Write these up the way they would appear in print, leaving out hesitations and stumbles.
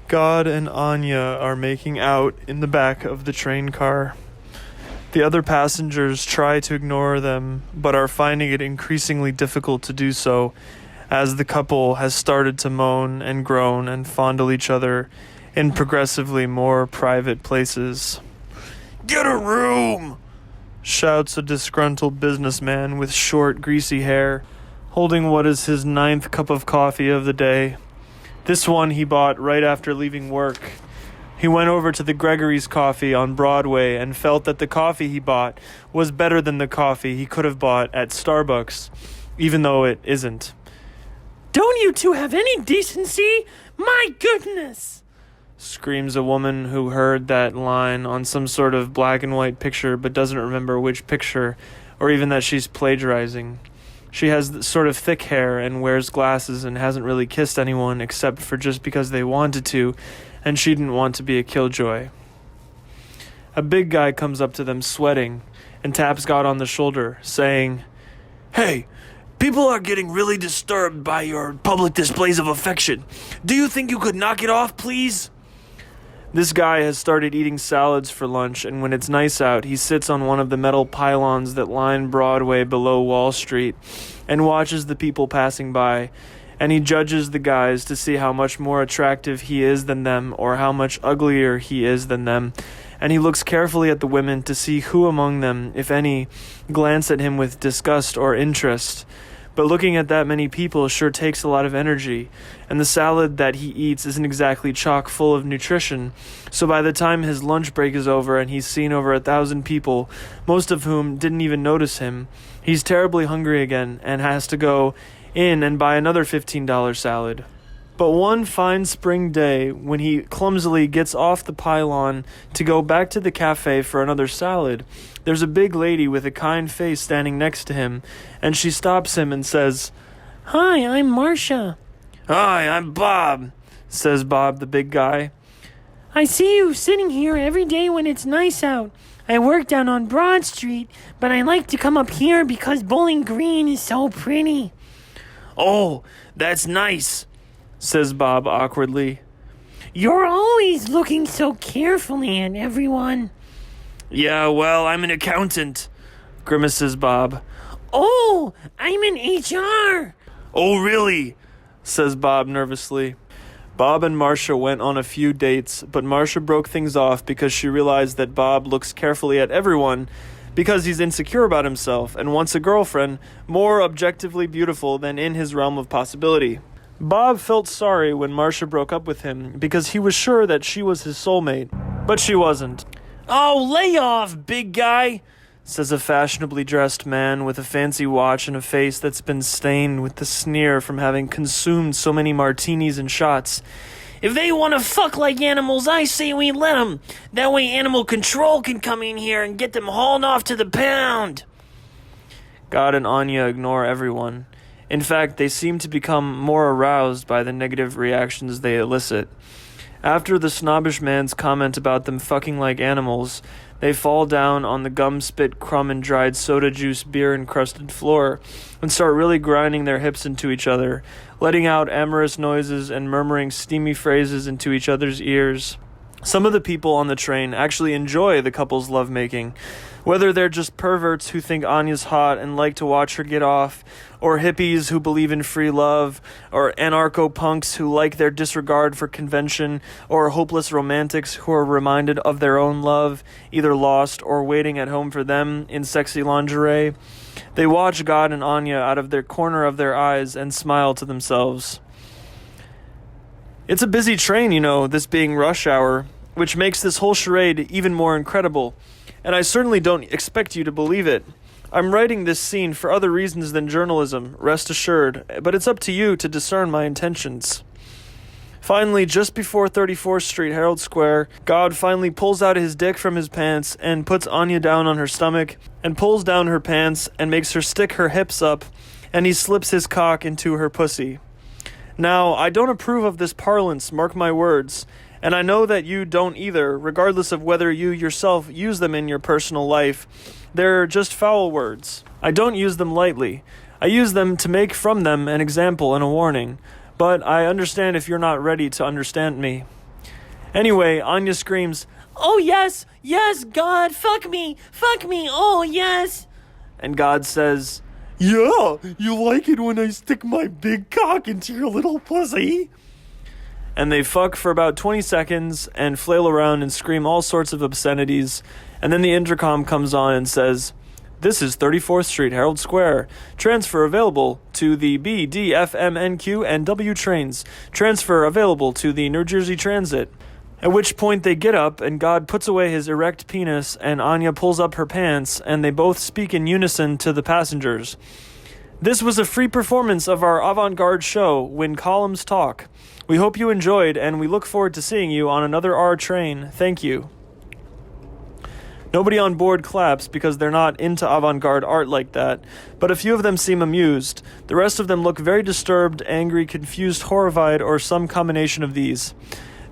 God and Anya are making out in the back of the train car. The other passengers try to ignore them, but are finding it increasingly difficult to do so, as the couple has started to moan and groan and fondle each other in progressively more private places. "Get a room!" shouts a disgruntled businessman with short, greasy hair, holding what is his 9th cup of coffee of the day. This one he bought right after leaving work. He went over to the Gregory's Coffee on Broadway and felt that the coffee he bought was better than the coffee he could have bought at Starbucks, even though it isn't. "Don't you two have any decency? My goodness!" screams a woman who heard that line on some sort of black and white picture but doesn't remember which picture, or even that she's plagiarizing. She has sort of thick hair and wears glasses and hasn't really kissed anyone except for just because they wanted to, and she didn't want to be a killjoy. A big guy comes up to them sweating and taps God on the shoulder, saying, "Hey, people are getting really disturbed by your public displays of affection. Do you think you could knock it off, please?" This guy has started eating salads for lunch, and when it's nice out, he sits on one of the metal pylons that line Broadway below Wall Street and watches the people passing by, and he judges the guys to see how much more attractive he is than them or how much uglier he is than them, and he looks carefully at the women to see who among them, if any, glance at him with disgust or interest. But looking at that many people sure takes a lot of energy, and the salad that he eats isn't exactly chock full of nutrition, so by the time his lunch break is over and he's seen over 1,000 people, most of whom didn't even notice him, he's terribly hungry again and has to go in and buy another $15 salad. But one fine spring day, when he clumsily gets off the pylon to go back to the cafe for another salad, there's a big lady with a kind face standing next to him, and she stops him and says, "Hi, I'm Marcia." "Hi, I'm Bob," says Bob, the big guy. "I see you sitting here every day when it's nice out. I work down on Broad Street, but I like to come up here because Bowling Green is so pretty." "Oh, that's nice," says Bob awkwardly. "You're always looking so carefully at everyone." "Yeah, well, I'm an accountant," grimaces Bob. "Oh, I'm in HR." "Oh, really?" says Bob nervously. Bob and Marcia went on a few dates, but Marcia broke things off because she realized that Bob looks carefully at everyone because he's insecure about himself and wants a girlfriend more objectively beautiful than in his realm of possibility. Bob felt sorry when Marcia broke up with him because he was sure that she was his soulmate, but she wasn't. "Oh, lay off, big guy," says a fashionably dressed man with a fancy watch and a face that's been stained with the sneer from having consumed so many martinis and shots. "If they want to fuck like animals, I say we let them. That way animal control can come in here and get them hauled off to the pound." God and Anya ignore everyone. In fact, they seem to become more aroused by the negative reactions they elicit. After the snobbish man's comment about them fucking like animals, they fall down on the gum spit, crumb, and dried soda juice, beer-encrusted floor and start really grinding their hips into each other, letting out amorous noises and murmuring steamy phrases into each other's ears. Some of the people on the train actually enjoy the couple's lovemaking, whether they're just perverts who think Anya's hot and like to watch her get off, or hippies who believe in free love, or anarcho-punks who like their disregard for convention, or hopeless romantics who are reminded of their own love, either lost or waiting at home for them in sexy lingerie. They watch God and Anya out of their corner of their eyes and smile to themselves. It's a busy train, this being rush hour, which makes this whole charade even more incredible, and I certainly don't expect you to believe it. I'm writing this scene for other reasons than journalism, rest assured, but it's up to you to discern my intentions. Finally, just before 34th Street, Herald Square, God finally pulls out his dick from his pants and puts Anya down on her stomach and pulls down her pants and makes her stick her hips up, and he slips his cock into her pussy. Now, I don't approve of this parlance, mark my words, and I know that you don't either, regardless of whether you yourself use them in your personal life. They're just foul words. I don't use them lightly. I use them to make from them an example and a warning. But I understand if you're not ready to understand me. Anyway, Anya screams, "Oh, yes, yes, God, fuck me, oh, yes." and God says, "Yeah, you like it when I stick my big cock into your little pussy?" And they fuck for about 20 seconds and flail around and scream all sorts of obscenities. And then the intercom comes on and says, "This is 34th Street, Herald Square. Transfer available to the B, D, F, M, N, Q, and W trains. Transfer available to the New Jersey Transit." At which point they get up and God puts away his erect penis and Anya pulls up her pants and they both speak in unison to the passengers. This was a free performance of our avant-garde show, When Columns Talk. We hope you enjoyed and we look forward to seeing you on another R train. Thank you. Nobody on board claps because they're not into avant-garde art like that, but a few of them seem amused. The rest of them look very disturbed, angry, confused, horrified, or some combination of these.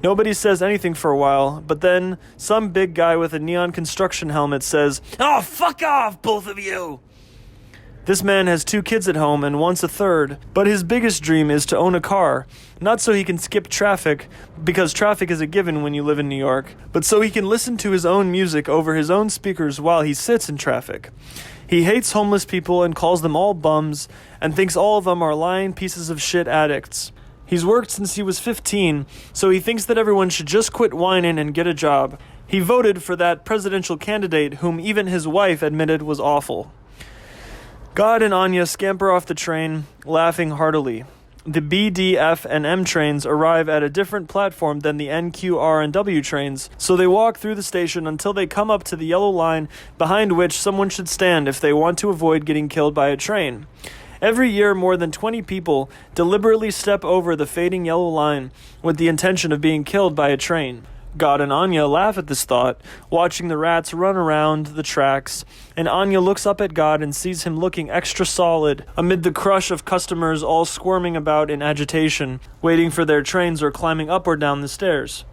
Nobody says anything for a while, but then some big guy with a neon construction helmet says, "Oh, fuck off, both of you!" This man has 2 kids at home and wants a third, but his biggest dream is to own a car, not so he can skip traffic, because traffic is a given when you live in New York, but so he can listen to his own music over his own speakers while he sits in traffic. He hates homeless people and calls them all bums, and thinks all of them are lying pieces of shit addicts. He's worked since he was 15, so he thinks that everyone should just quit whining and get a job. He voted for that presidential candidate whom even his wife admitted was awful. God and Anya scamper off the train, laughing heartily. The B, D, F, and M trains arrive at a different platform than the N, Q, R, and W trains, so they walk through the station until they come up to the yellow line behind which someone should stand if they want to avoid getting killed by a train. Every year, more than 20 people deliberately step over the fading yellow line with the intention of being killed by a train. God and Anya laugh at this thought, watching the rats run around the tracks, and Anya looks up at God and sees him looking extra solid amid the crush of customers all squirming about in agitation, waiting for their trains or climbing up or down the stairs.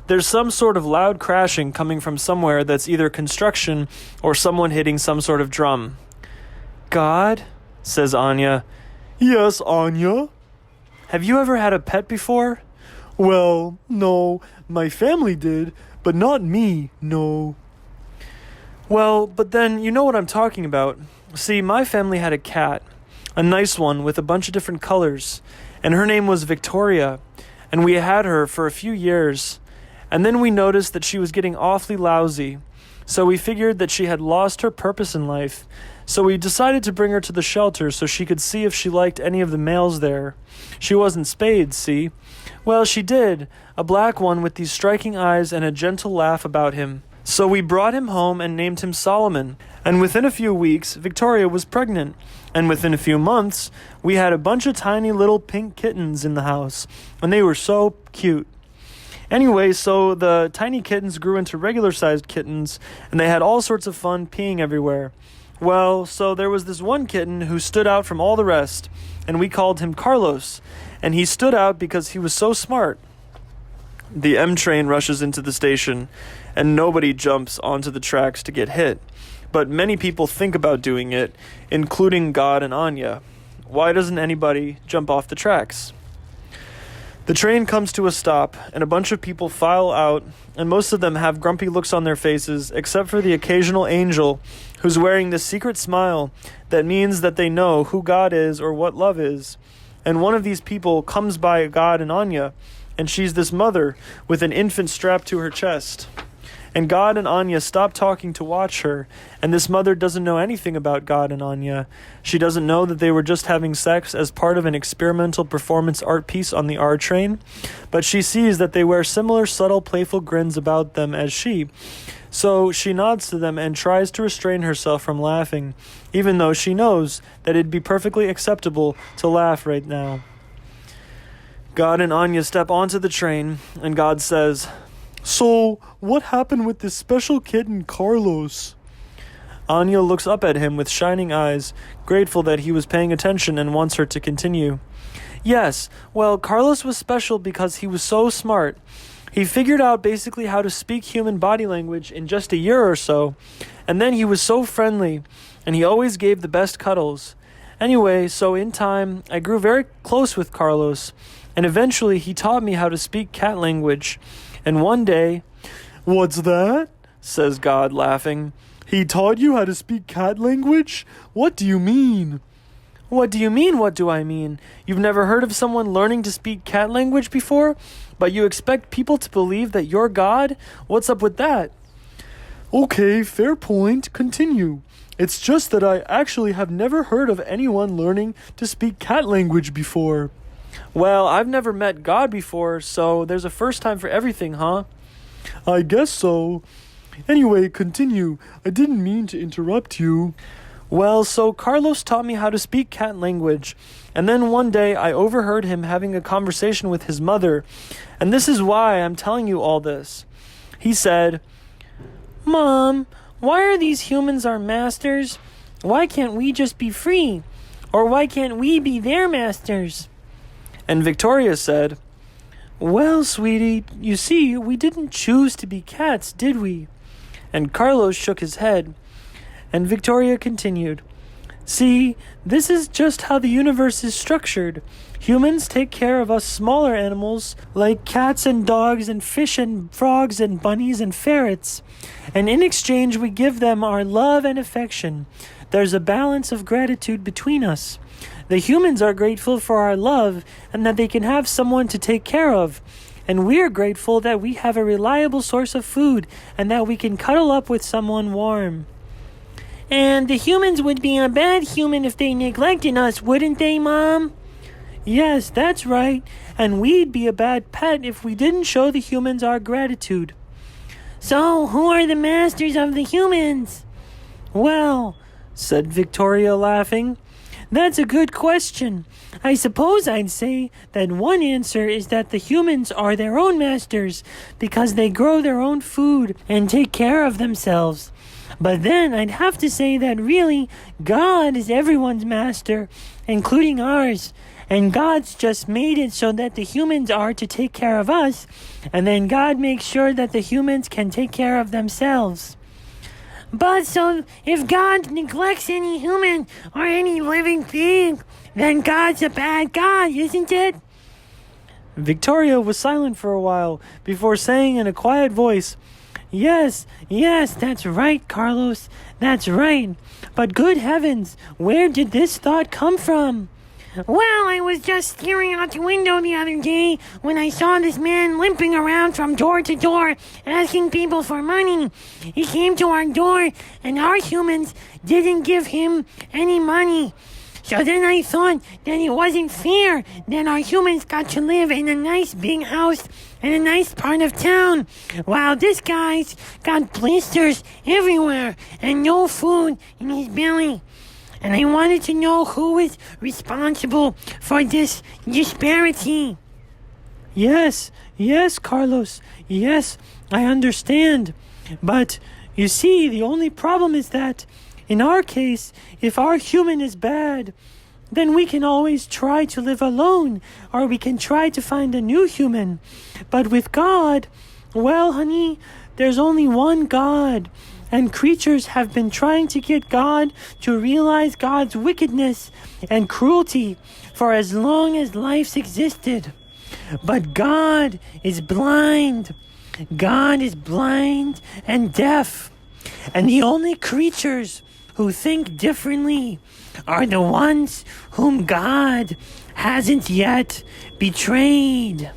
There's some sort of loud crashing coming from somewhere that's either construction or someone hitting some sort of drum. "God?" says Anya. "Yes, Anya." "Have you ever had a pet before?" "Well, no, my family did, but not me, no." "Well, but then you know what I'm talking about. See, my family had a cat, a nice one with a bunch of different colors, and her name was Victoria, and we had her for a few years, and then we noticed that she was getting awfully lousy, so we figured that she had lost her purpose in life. So we decided to bring her to the shelter so she could see if she liked any of the males there. She wasn't spayed, see? Well, she did, a black one with these striking eyes and a gentle laugh about him. So we brought him home and named him Solomon. And within a few weeks, Victoria was pregnant. And within a few months, we had a bunch of tiny little pink kittens in the house. And they were so cute. Anyway, so the tiny kittens grew into regular-sized kittens, and they had all sorts of fun peeing everywhere. Well, so there was this one kitten who stood out from all the rest, and we called him Carlos, and he stood out because he was so smart. The M train rushes into the station, and nobody jumps onto the tracks to get hit, but many people think about doing it, including God and Anya. Why doesn't anybody jump off the tracks? The train comes to a stop, and a bunch of people file out, and most of them have grumpy looks on their faces, except for the occasional angel who's wearing this secret smile that means that they know who God is or what love is. And one of these people comes by God and Anya, and she's this mother with an infant strapped to her chest. And God and Anya stop talking to watch her, and this mother doesn't know anything about God and Anya. She doesn't know that they were just having sex as part of an experimental performance art piece on the R train, but she sees that they wear similar subtle, playful grins about them as she. So she nods to them and tries to restrain herself from laughing, even though she knows that it'd be perfectly acceptable to laugh right now. God and Anya step onto the train, and God says, "So, what happened with this special kitten, Carlos?" Anya looks up at him with shining eyes, grateful that he was paying attention and wants her to continue. "Yes, well, Carlos was special because he was so smart. He figured out basically how to speak human body language in just a year or so, and then he was so friendly, and he always gave the best cuddles. Anyway, so in time, I grew very close with Carlos, And eventually he taught me how to speak cat language. And one day, "What's that?" says God, laughing. "He taught you how to speak cat language? What do you mean?" "What do you mean, what do I mean? You've never heard of someone learning to speak cat language before? But you expect people to believe that you're God? What's up with that?" "Okay, fair point. Continue. It's just that I actually have never heard of anyone learning to speak cat language before." "Well, I've never met God before, so there's a first time for everything, huh?" "I guess so. Anyway, continue. I didn't mean to interrupt you." "Well, so Carlos taught me how to speak cat language, and then one day I overheard him having a conversation with his mother, and this is why I'm telling you all this. He said, 'Mom, why are these humans our masters? Why can't we just be free? Or why can't we be their masters?' And Victoria said, 'Well, sweetie, you see, we didn't choose to be cats, did we?' And Carlos shook his head. And Victoria continued, 'See, this is just how the universe is structured. Humans take care of us smaller animals, like cats and dogs and fish and frogs and bunnies and ferrets. And in exchange, we give them our love and affection. There's a balance of gratitude between us. The humans are grateful for our love and that they can have someone to take care of. And we're grateful that we have a reliable source of food and that we can cuddle up with someone warm.' And the humans would be a bad human if they neglected us, wouldn't they, Mom?" "Yes, that's right. And we'd be a bad pet if we didn't show the humans our gratitude." "So, who are the masters of the humans?" "Well," said Victoria, laughing, "that's a good question. I suppose I'd say that one answer is that the humans are their own masters because they grow their own food and take care of themselves. But then I'd have to say that really, God is everyone's master, including ours. And God's just made it so that the humans are to take care of us, and then God makes sure that the humans can take care of themselves." "But so if God neglects any human or any living thing, then God's a bad guy, isn't it?" Victoria was silent for a while before saying in a quiet voice, Yes, that's right, Carlos. That's right. But good heavens, where did this thought come from?" "Well, I was just staring out the window the other day when I saw this man limping around from door to door asking people for money. He came to our door and our humans didn't give him any money. So then I thought that it wasn't fair that our humans got to live in a nice big house in a nice part of town, while this guy's got blisters everywhere and no food in his belly. And I wanted to know who is responsible for this disparity." Yes, Carlos. Yes, I understand. But, you see, the only problem is that, in our case, if our human is bad, then we can always try to live alone, or we can try to find a new human. But with God, well, honey, there's only one God. And creatures have been trying to get God to realize God's wickedness and cruelty for as long as life's existed. But God is blind. God is blind and deaf. And the only creatures who think differently are the ones whom God hasn't yet betrayed.